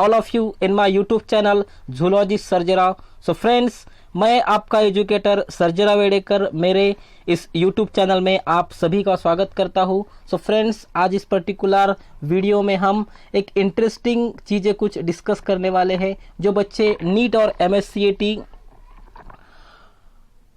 all of you in my YouTube channel Zoologist Sarjerao. So friends, मैं आपका educator Sarjerao Wedekar मेरे इस YouTube चैनल में आप सभी का स्वागत करता हूँ। सो फ्रेंड्स, आज इस पर्टिकुलर वीडियो में हम एक इंटरेस्टिंग चीज़ें कुछ डिस्कस करने वाले हैं। जो बच्चे नीट और MSCAT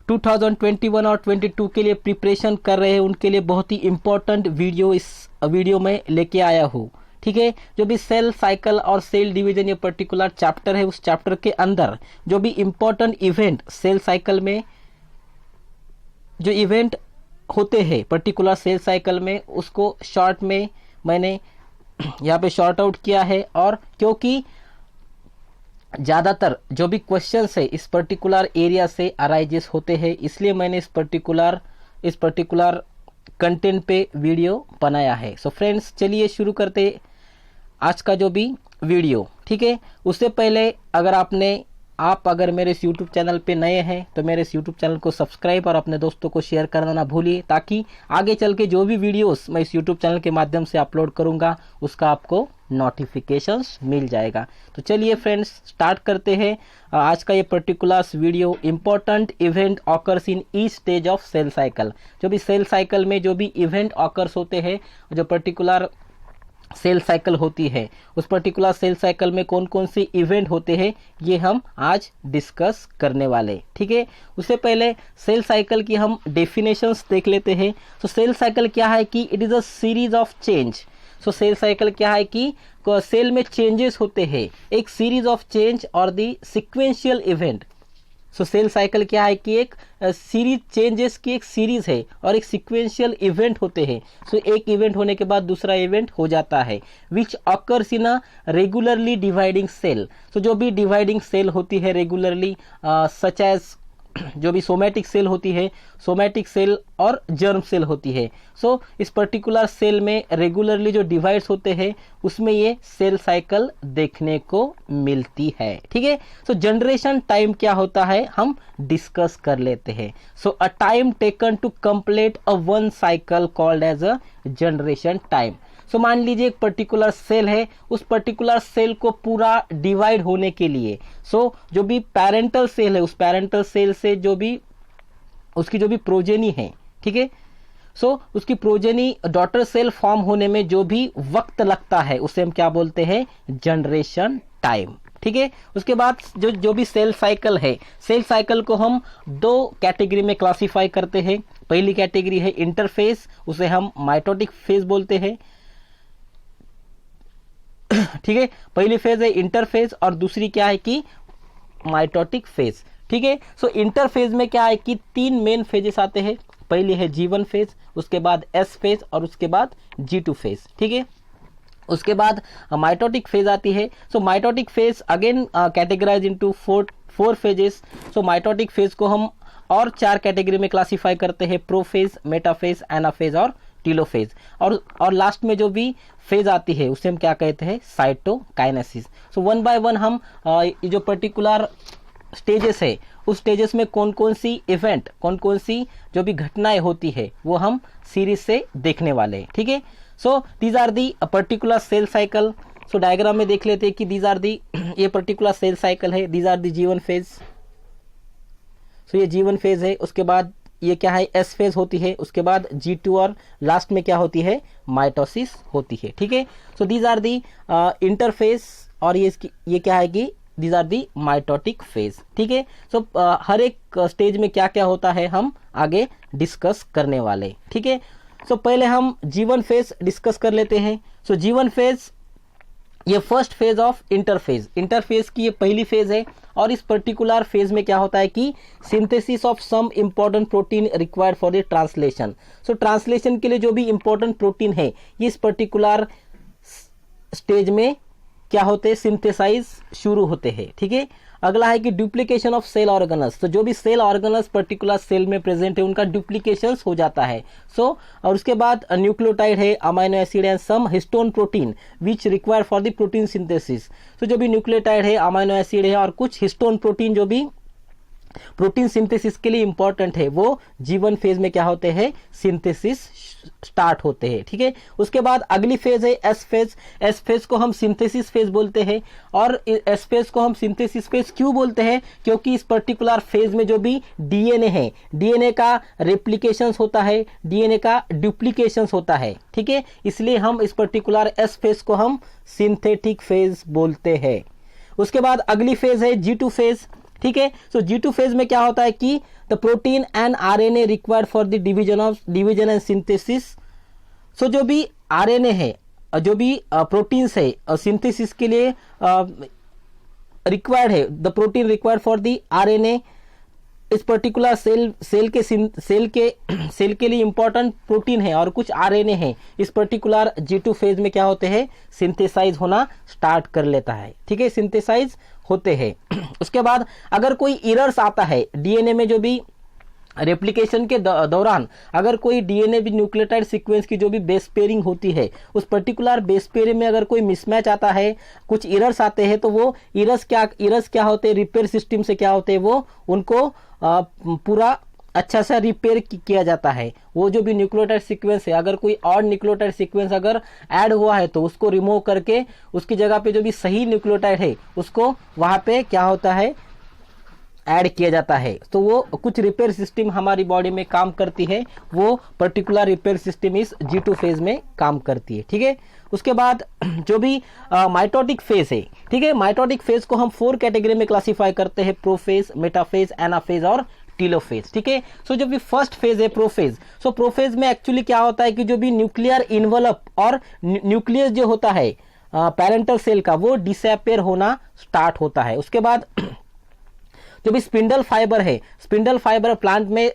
2021 और 22 के लिए प्रिपरेशन कर रहे हैं उनके लिए बहुत ही इम्पोर्टेंट वीडियो इस वीडियो में लेके आया हूँ। ठीक है, जो भी सेल साइकिल और सेल डिवीजन ये पर्टिकुलर चैप्टर है, उस चैप्टर के अंदर जो भी इम्पोर्टेंट इवेंट सेल साइकिल में जो इवेंट होते हैं पर्टिकुलर सेल साइकिल में, उसको शॉर्ट में मैंने यहाँ पे शॉर्ट आउट किया है। और क्योंकि ज़्यादातर जो भी क्वेश्चंस है इस पर्टिकुलर एरिया से अराइजेस होते हैं, इसलिए मैंने इस पर्टिकुलर कंटेंट पे वीडियो बनाया है। सो फ्रेंड्स, चलिए शुरू करते आज का जो भी वीडियो। ठीक है, उससे पहले अगर मेरे इस यूट्यूब चैनल पे नए हैं तो मेरे इस यूट्यूब चैनल को सब्सक्राइब और अपने दोस्तों को शेयर करना ना भूलिए, ताकि आगे चल के जो भी वीडियोस मैं इस यूट्यूब चैनल के माध्यम से अपलोड करूंगा उसका आपको नोटिफिकेशंस मिल जाएगा। तो चलिए फ्रेंड्स, स्टार्ट करते हैं आज का ये particular video. Important event occurs in each stage of cell cycle. जो भी सेल साइकिल में जो भी इवेंट ऑकर्स होते हैं, जो पर्टिकुलर सेल साइकिल होती है, उस पर्टिकुलर सेल साइकिल में कौन कौन से इवेंट होते हैं ये हम आज डिस्कस करने वाले। ठीक है, उससे पहले सेल साइकिल की हम डेफिनेशंस देख लेते हैं। तो सेल साइकिल क्या है कि it is a series of change. So cell cycle क्या है कि सेल में चेंजेस होते हैं, एक सीरीज ऑफ चेंज और दी सिक्वेंशियल इवेंट। सो सेल साइकिल क्या है कि एक सीरीज चेंजेस की एक सीरीज है और एक सिक्वेंशियल इवेंट होते हैं। सो एक इवेंट होने के बाद दूसरा इवेंट हो जाता है, which occurs in a regularly dividing cell. So जो भी डिवाइडिंग सेल होती है रेगुलरली, सच एज जो भी सोमैटिक सेल होती है, सोमैटिक सेल और जर्म सेल होती है। सो इस पर्टिकुलर सेल में रेगुलरली जो डिवाइड्स होते हैं उसमें ये सेल साइकिल देखने को मिलती है। ठीक है, सो जनरेशन टाइम क्या होता है हम डिस्कस कर लेते हैं। So a time taken to complete a one cycle called as a generation time. So मान लीजिए एक पर्टिकुलर सेल है, उस पर्टिकुलर सेल को पूरा डिवाइड होने के लिए जो भी पेरेंटल सेल है, उस पेरेंटल सेल से जो भी उसकी जो भी प्रोजेनी है, ठीक है, उसकी प्रोजेनी डॉटर सेल फॉर्म होने में जो भी वक्त लगता है उसे हम क्या बोलते हैं, जनरेशन टाइम। ठीक है, उसके बाद जो भी सेल साइकिल है, सेल साइकिल को हम दो कैटेगरी में क्लासिफाई करते हैं। पहली कैटेगरी है इंटरफेज, उसे हम माइटोटिक फेज बोलते हैं। ठीक है, पहली फेज है इंटरफेज और दूसरी क्या है कि माइटोटिक फेज। ठीक है, सो इंटरफेज में क्या है कि तीन मेन फेजेस आते हैं। पहली है G1 फेज, उसके बाद S फेज और उसके बाद G2 फेज। ठीक है, उसके बाद माइटोटिक फेज आती है। So mitotic phase again categorize into four phases. So mitotic phase को हम और चार कैटेगरी में क्लासिफाई करते हैं, प्रोफेज, मेटाफेज, एनाफेज और टीलोफेज। और लास्ट में जो भी फेज आती है उसे हम क्या कहते हैं, cytokinesis. So one by one हम जो पर्टिकुलर स्टेजेस है उस स्टेजेस में कौन कौन सी इवेंट, कौन कौन सी जो भी घटनाएं होती है वो हम सीरीज से देखने वाले हैं। ठीक है, so these are the particular cell cycle. So diagram में देख लेते हैं कि दीज आर दी ये पर्टिकुलर सेल साइकिल है, these are the G1 phase. So ये G1 फेज है, उसके बाद ये क्या है, S फेज होती है, उसके बाद G2 और लास्ट में क्या होती है, माइटोसिस होती है। ठीक है, so these are the interphase और ये क्या है कि these are the mitotic phase. ठीक है, सो हर एक स्टेज में क्या क्या होता है हम आगे डिस्कस करने वाले। ठीक है, सो पहले हम G1 फेज डिस्कस कर लेते हैं। सो G1 फेज ये first phase of interphase, interphase की ये पहली फेज है। और इस पर्टिकुलर फेज में क्या होता है कि synthesis of some important protein required for the translation. So translation के लिए जो भी इंपॉर्टेंट प्रोटीन है ये इस पर्टिकुलर स्टेज में क्या होते हैं, सिंथेसाइज शुरू होते हैं। ठीक है, अगला है कि डुप्लीकेशन ऑफ सेल ऑर्गेनल्स। तो जो भी सेल ऑर्गेनल्स पर्टिकुलर सेल में प्रेजेंट है उनका डुप्लीकेशन हो जाता है। और उसके बाद न्यूक्लियोटाइड है, amino acid and some histone protein which require for the protein synthesis. जो भी न्यूक्लियोटाइड है, अमाइनो एसिड है और कुछ हिस्टोन प्रोटीन जो भी प्रोटीन सिंथेसिस के लिए इंपॉर्टेंट है, वो G1 फेज में क्या होते हैं, सिंथेसिस स्टार्ट होते हैं। ठीक है, उसके बाद अगली फेज है एस फेज। एस फेज को हम सिंथेसिस फेज बोलते हैं। और एस फेज को हम सिंथेसिस फेज क्यों बोलते हैं, क्योंकि इस पर्टिकुलर फेज में जो भी डीएनए है, डीएनए का रेप्लिकेशंस होता है, डीएनए का डुप्लीकेशंस होता है। ठीक है, इसलिए हम इस पर्टिकुलर एस फेज को हम सिंथेटिक फेज बोलते हैं। उसके बाद अगली फेज है G2 फेज। ठीक है, सो G2 फेज में क्या होता है कि the protein and RNA required for the division and synthesis. So जो भी आरएनए है, जो भी प्रोटीन्स है सिंथेसिस के लिए रिक्वायर्ड है, the protein required for the RNA इस पर्टिकुलर सेल के लिए इंपॉर्टेंट प्रोटीन है और कुछ आरएनए है, इस पर्टिकुलर G2 फेज में क्या होते हैं, सिंथेसाइज होना स्टार्ट कर लेता है। ठीक है, सिंथेसाइज होते हैं। उसके बाद अगर कोई एरर्स आता है डीएनए में, जो भी रेप्लिकेशन के दौरान अगर कोई डीएनए भी न्यूक्लियोटाइड सीक्वेंस की जो भी बेस पेयरिंग होती है, उस पर्टिकुलर बेस पेयरिंग में अगर कोई मिसमैच आता है, कुछ एरर्स आते हैं, तो वो एरर्स क्या होते हैं, रिपेयर सिस्टम से क्या होते हैं, वो उनको पूरा अच्छा सा रिपेयर किया जाता है। वो जो भी न्यूक्लियोटाइड सीक्वेंस है, अगर कोई और न्यूक्लियोटाइड सीक्वेंस अगर ऐड हुआ है तो उसको रिमूव करके उसकी जगह पे जो भी सही न्यूक्लियोटाइड है उसको वहां पे क्या होता है, ऐड किया जाता है। तो वो कुछ रिपेयर सिस्टम हमारी बॉडी में काम करती है, वो पर्टिकुलर रिपेयर सिस्टम इस G2 फेज में काम करती है। ठीक है, उसके बाद जो भी माइटोटिक फेज है, ठीक है, माइटोटिक फेज को हम 4 कैटेगरी में क्लासिफाई करते हैं, प्रोफेज, मेटाफेज, एनाफेज और टीलोफेज। ठीक है, सो जो भी फर्स्ट फेज है प्रोफेज, सो प्रोफेज में एक्चुअली क्या होता है कि जो भी न्यूक्लियर इन्वेलप और न्यूक्लियस जो होता है पेरेंटल सेल का, वो डिसअपियर होना स्टार्ट होता है। उसके बाद जो भी स्पिंडल फाइबर है, स्पिंडल फाइबर प्लांट में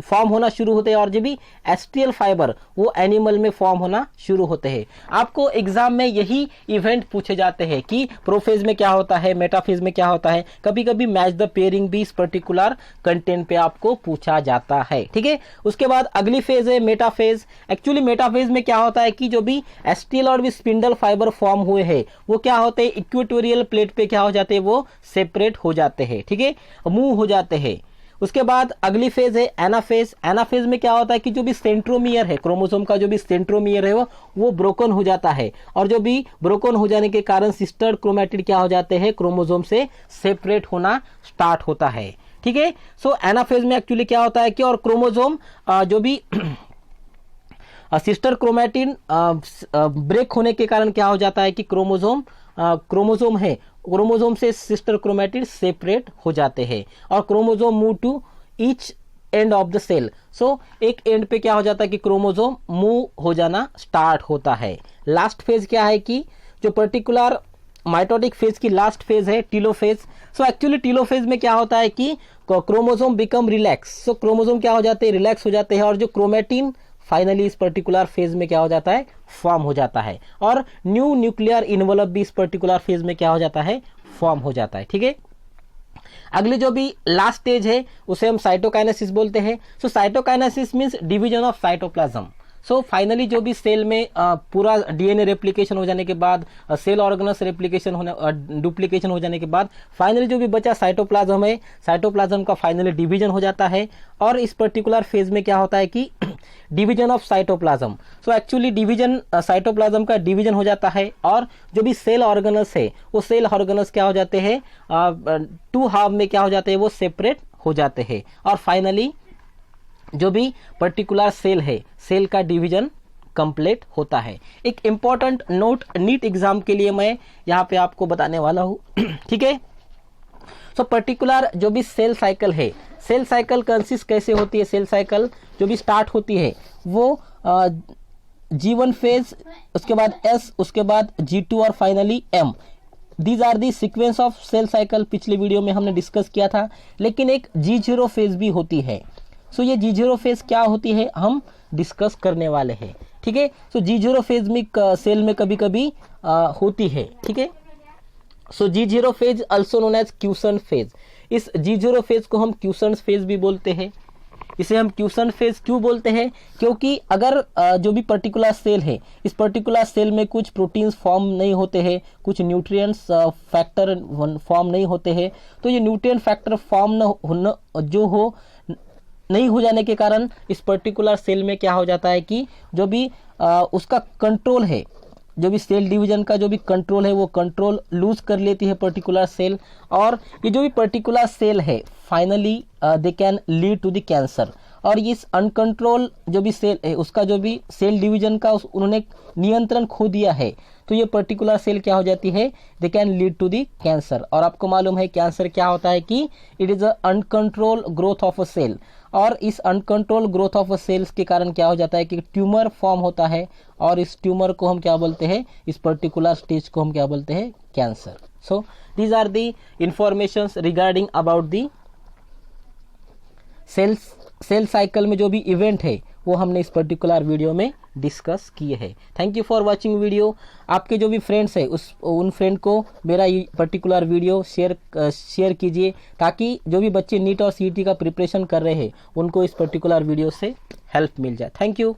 फॉर्म होना शुरू होते हैं और जो भी एस्ट्रियल फाइबर वो एनिमल में फॉर्म होना शुरू होते हैं। आपको एग्जाम में यही इवेंट पूछे जाते हैं कि प्रोफेज में क्या होता है, मेटाफेज में क्या होता है, कभी कभी मैच द पेयरिंग भी इस पर्टिकुलर कंटेंट पे आपको पूछा जाता है। ठीक है, उसके बाद अगली फेज है मेटाफेज। एक्चुअली मेटाफेज में क्या होता है कि जो भी एस्ट्रियल और भी स्पिंडल फाइबर फॉर्म हुए हैं वो क्या होते हैं, इक्वेटोरियल प्लेट पे क्या हो जाते हैं, वो सेपरेट हो जाते हैं। ठीक है, मूव हो जाते हैं। उसके बाद अगली फेज है एनाफेज। एनाफेज में क्या होता है कि जो भी सेंट्रोमियर है, क्रोमोसोम का जो भी सेंट्रोमियर है वो ब्रोकन हो जाता है और जो भी ब्रोकन हो जाने के कारण सिस्टर क्रोमैटिड क्या हो जाते हैं, क्रोमोसोम से सेपरेट होना स्टार्ट होता है। ठीक है, सो एनाफेज में एक्चुअली क्या होता है कि और क्रोमोसोम जो भी सिस्टर क्रोमैटिन ब्रेक होने के कारण क्या हो जाता है कि क्रोमोसोम है, क्रोमोसोम से सिस्टर क्रोमैटिड सेपरेट हो जाते हैं और chromosome move to each end of the cell. So एक एंड पे क्या हो जाता है कि क्रोमोसोम मूव हो जाना स्टार्ट होता है। लास्ट फेज क्या है कि जो पर्टिकुलर माइटोटिक फेज की लास्ट फेज है टीलोफेज। सो एक्चुअली टीलोफेज में क्या होता है कि क्रोमोसोम बिकम रिलैक्स। सो क्रोमोसोम क्या हो जाते हैं, रिलैक्स हो जाते हैं और जो क्रोमैटिन फाइनली इस पर्टिकुलर फेज में क्या हो जाता है, फॉर्म हो जाता है और न्यू न्यूक्लियर इन्वेलप भी इस पर्टिकुलर फेज में क्या हो जाता है, फॉर्म हो जाता है। ठीक है, अगली जो भी लास्ट स्टेज है उसे हम साइटोकाइनेसिस बोलते हैं। So cytokinesis means division of cytoplasm. So finally जो भी सेल में पूरा डीएनए रेप्लिकेशन हो जाने के बाद, सेल ऑर्गेनस रेप्लिकेशन होने डुप्लीकेशन हो जाने के बाद फाइनली जो भी बचा साइटोप्लाज्म है, साइटोप्लाज्म का फाइनली डिवीजन हो जाता है और इस पर्टिकुलर फेज में क्या होता है कि division of cytoplasm. So actually division cytoplasm का डिवीजन हो जाता है और जो भी सेल ऑर्गेनस है वो सेल ऑर्गेनस क्या हो जाते हैं, 2 हाफ में क्या हो जाते हैं, वो सेपरेट हो जाते हैं और फाइनली जो भी पर्टिकुलर सेल है, सेल का डिवीजन कंप्लीट होता है। एक इंपॉर्टेंट नोट नीट एग्जाम के लिए मैं यहाँ पे आपको बताने वाला हूँ। ठीक है, सो पर्टिकुलर जो भी सेल साइकिल है, सेल साइकिल कंसिस्ट कैसे होती है, सेल साइकिल जो भी स्टार्ट होती है वो G1 फेज, उसके बाद S, उसके बाद G2 और finally M। These are the sequence of cell cycle, पिछले वीडियो में हमने डिस्कस किया था। लेकिन एक G0 फेज भी होती है। सो ये G0 फेज क्या होती है हम डिस्कस करने वाले हैं। ठीक है, सो G0 फेज में सेल में कभी कभी होती है। ठीक है, so G0 phase also known as quiescent phase. इस G0 फेज को हम क्यूसेंट फेज भी बोलते हैं। इसे हम क्यूसन फेज क्यों बोलते हैं? क्योंकि अगर जो भी पर्टिकुलर सेल है, इस पर्टिकुलर सेल में कुछ प्रोटीन्स फॉर्म नहीं होते हैं, कुछ न्यूट्रिएंट्स फैक्टर फॉर्म नहीं होते हैं, तो ये न्यूट्रिएंट फैक्टर फॉर्म नहीं हो जाने के कारण इस पर्टिकुलर सेल में क्या हो जाता है कि जो भी उसका कंट्रोल है, जो भी सेल डिवीजन का जो भी कंट्रोल है, वो कंट्रोल लूज कर लेती है पर्टिकुलर सेल, और ये जो भी पर्टिकुलर सेल है finally they can lead to the cancer. और इस अनकंट्रोल जो भी सेल है, उसका जो भी सेल डिवीजन का उन्होंने नियंत्रण खो दिया है, तो ये पर्टिकुलर सेल क्या हो जाती है, they can lead to the cancer. और आपको मालूम है कैंसर क्या होता है कि it is a uncontrol growth of a cell, और इस अनकंट्रोल ग्रोथ ऑफ सेल्स के कारण क्या हो जाता है कि ट्यूमर फॉर्म होता है, और इस ट्यूमर को हम क्या बोलते हैं, इस पर्टिकुलर स्टेज को हम क्या बोलते हैं, cancer. So these are the informations regarding about the cell cycle में जो भी इवेंट है वो हमने इस पर्टिकुलर वीडियो में डिस्कस किए हैं। Thank you for watching video. आपके जो भी फ्रेंड्स है उन फ्रेंड को मेरा ये पर्टिकुलर वीडियो शेयर कीजिए, ताकि जो भी बच्चे नीट और सीईटी का प्रिपरेशन कर रहे हैं उनको इस पर्टिकुलर वीडियो से हेल्प मिल जाए। Thank you.